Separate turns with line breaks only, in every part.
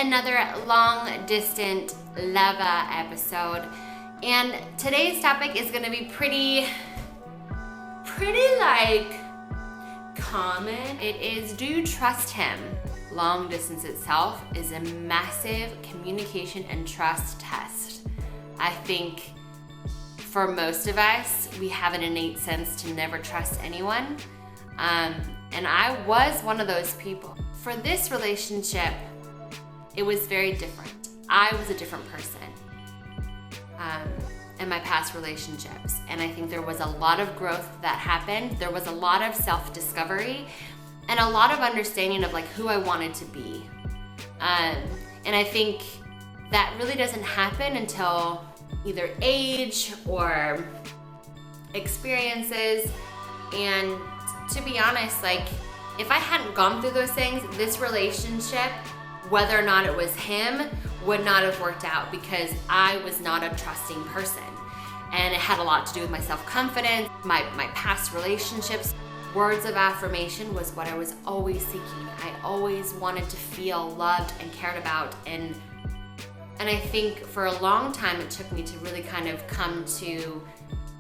another long distance lover episode. And today's topic is gonna be pretty like common. It is, do you trust him? Long distance itself is a massive communication and trust test. I think for most of us, we have an innate sense to never trust anyone. And I was one of those people. For this relationship, it was very different. I was a different person in my past relationships. And I think there was a lot of growth that happened. There was a lot of self-discovery and a lot of understanding of like who I wanted to be. And I think that really doesn't happen until either age or experiences. And to be honest, like if I hadn't gone through those things, this relationship, whether or not it was him, would not have worked out because I was not a trusting person. And it had a lot to do with my self-confidence, my past relationships. Words of affirmation was what I was always seeking. I always wanted to feel loved and cared about. And I think for a long time, it took me to really kind of come to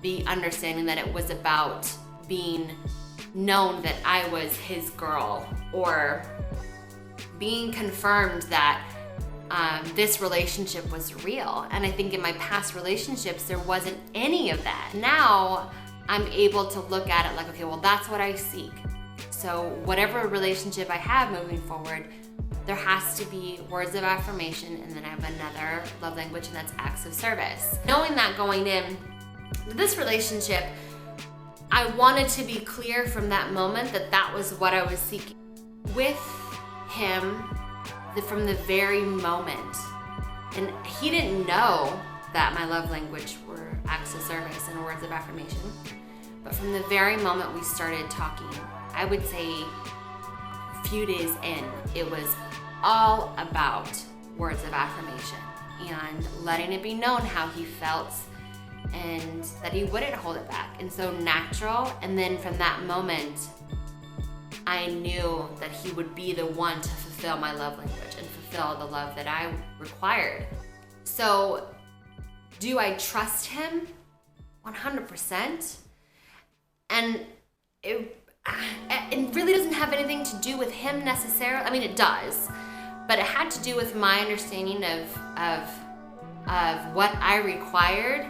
the understanding that it was about being known that I was his girl, or being confirmed that this relationship was real. And I think in my past relationships, there wasn't any of that. Now I'm able to look at it like, okay, well, that's what I seek. So whatever relationship I have moving forward, there has to be words of affirmation, and then I have another love language, and that's acts of service. Knowing that going in this relationship, I wanted to be clear from that moment that that was what I was seeking. With him, from the very moment, and he didn't know that my love language were acts of service and words of affirmation, but from the very moment we started talking, I would say a few days in, it was all about words of affirmation and letting it be known how he felt and that he wouldn't hold it back. And so natural. And then from that moment, I knew that he would be the one to fulfill my love language and fulfill the love that I required. So do I trust him? 100%. And it really doesn't have anything to do with him necessarily. I mean, it does, but it had to do with my understanding of what I required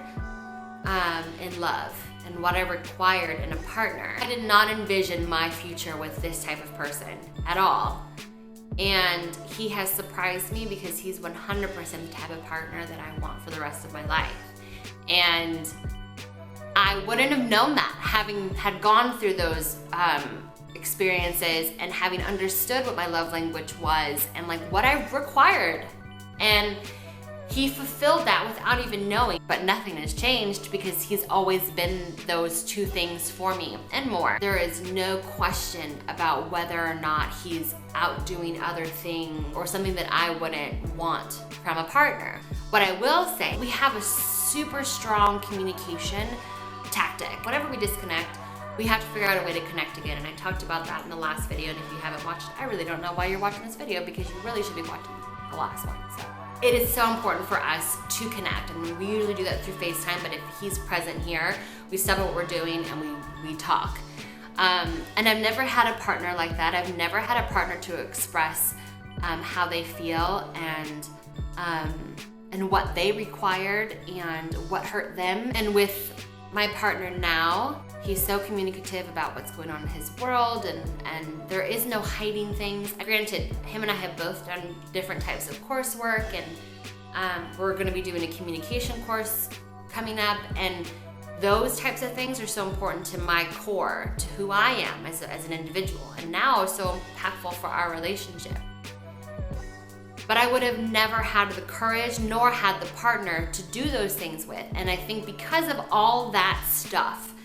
in love and what I required in a partner. I did not envision my future with this type of person at all. And he has surprised me because he's 100% the type of partner that I want for the rest of my life. And I wouldn't have known that having had gone through those experiences and having understood what my love language was and like what I required. And he fulfilled that without even knowing, but nothing has changed because he's always been those two things for me and more. There is no question about whether or not he's out doing other things or something that I wouldn't want from a partner. What I will say, we have a super strong communication tactic. Whenever we disconnect, we have to figure out a way to connect again. And I talked about that in the last video. And if you haven't watched, I really don't know why you're watching this video because you really should be watching the last one. So it is so important for us to connect. And we usually do that through FaceTime, but if he's present here, we stop what we're doing and we talk. And I've never had a partner like that. I've never had a partner to express how they feel and what they required and what hurt them. And with my partner now, he's so communicative about what's going on in his world, and there is no hiding things. Granted, him and I have both done different types of coursework, and we're gonna be doing a communication course coming up, and those types of things are so important to my core, to who I am as an individual, and now so impactful for our relationship. But I would have never had the courage nor had the partner to do those things with. And I think because of all that stuff,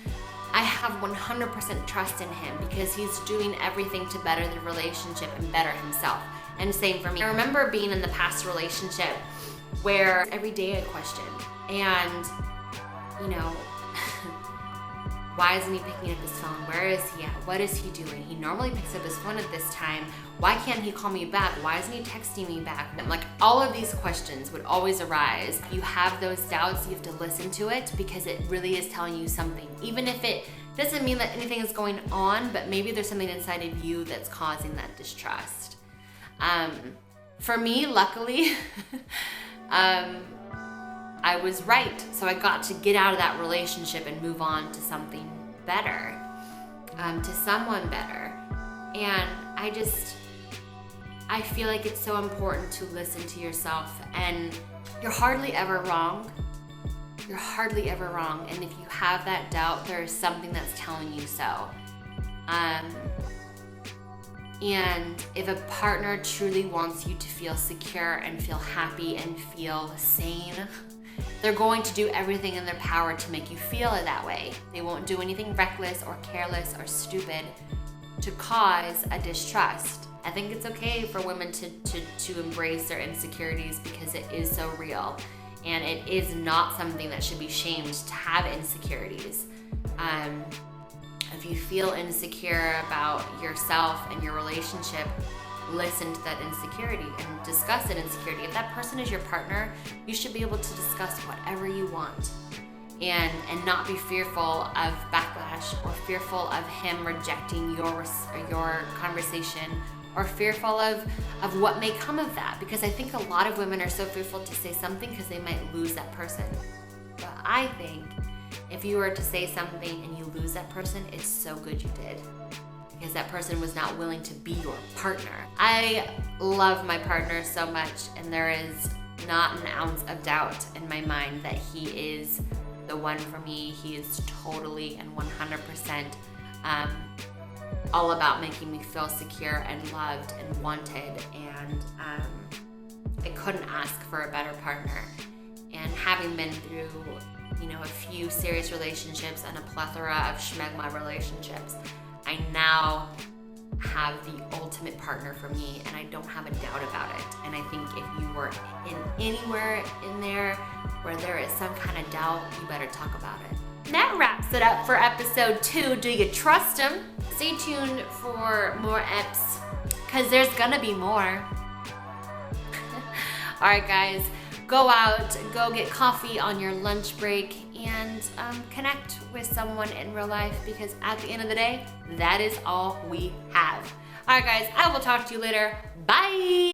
I have 100% trust in him because he's doing everything to better the relationship and better himself. And same for me. I remember being in the past relationship where every day I questioned. And, you know, Why isn't he picking up his phone? Where is he at? What is he doing? He normally picks up his phone at this time. Why can't he call me back? Why isn't he texting me back? And like all of these questions would always arise. If you have those doubts, you have to listen to it because it really is telling you something. Even if it doesn't mean that anything is going on, but maybe there's something inside of you that's causing that distrust. For me, luckily, I was right. So I got to get out of that relationship and move on to something better, to someone better. And I feel like it's so important to listen to yourself, and you're hardly ever wrong. You're hardly ever wrong. And if you have that doubt, there's something that's telling you so. And if a partner truly wants you to feel secure and feel happy and feel sane, they're going to do everything in their power to make you feel it that way. They won't do anything reckless or careless or stupid to cause a distrust. I think it's okay for women to embrace their insecurities because it is so real. And it is not something that should be shamed to have insecurities. If you feel insecure about yourself and your relationship, listen to that insecurity and discuss that insecurity. If that person is your partner, you should be able to discuss whatever you want and not be fearful of backlash or fearful of him rejecting your conversation or fearful of what may come of that. Because I think a lot of women are so fearful to say something because they might lose that person. But I think if you were to say something and you lose that person, it's so good you did. Because that person was not willing to be your partner. I love my partner so much, and there is not an ounce of doubt in my mind that he is the one for me. He is totally and 100% all about making me feel secure and loved and wanted, and I couldn't ask for a better partner. And having been through, a few serious relationships and a plethora of schmegma relationships, I now have the ultimate partner for me, and I don't have a doubt about it. And I think if you were in anywhere in there where there is some kind of doubt, you better talk about it. And that wraps it up for episode 2. Do you trust him? Stay tuned for more eps, because there's gonna be more. All right, guys, go out, go get coffee on your lunch break, and connect with someone in real life, because at the end of the day, that is all we have. All right, guys, I will talk to you later. Bye.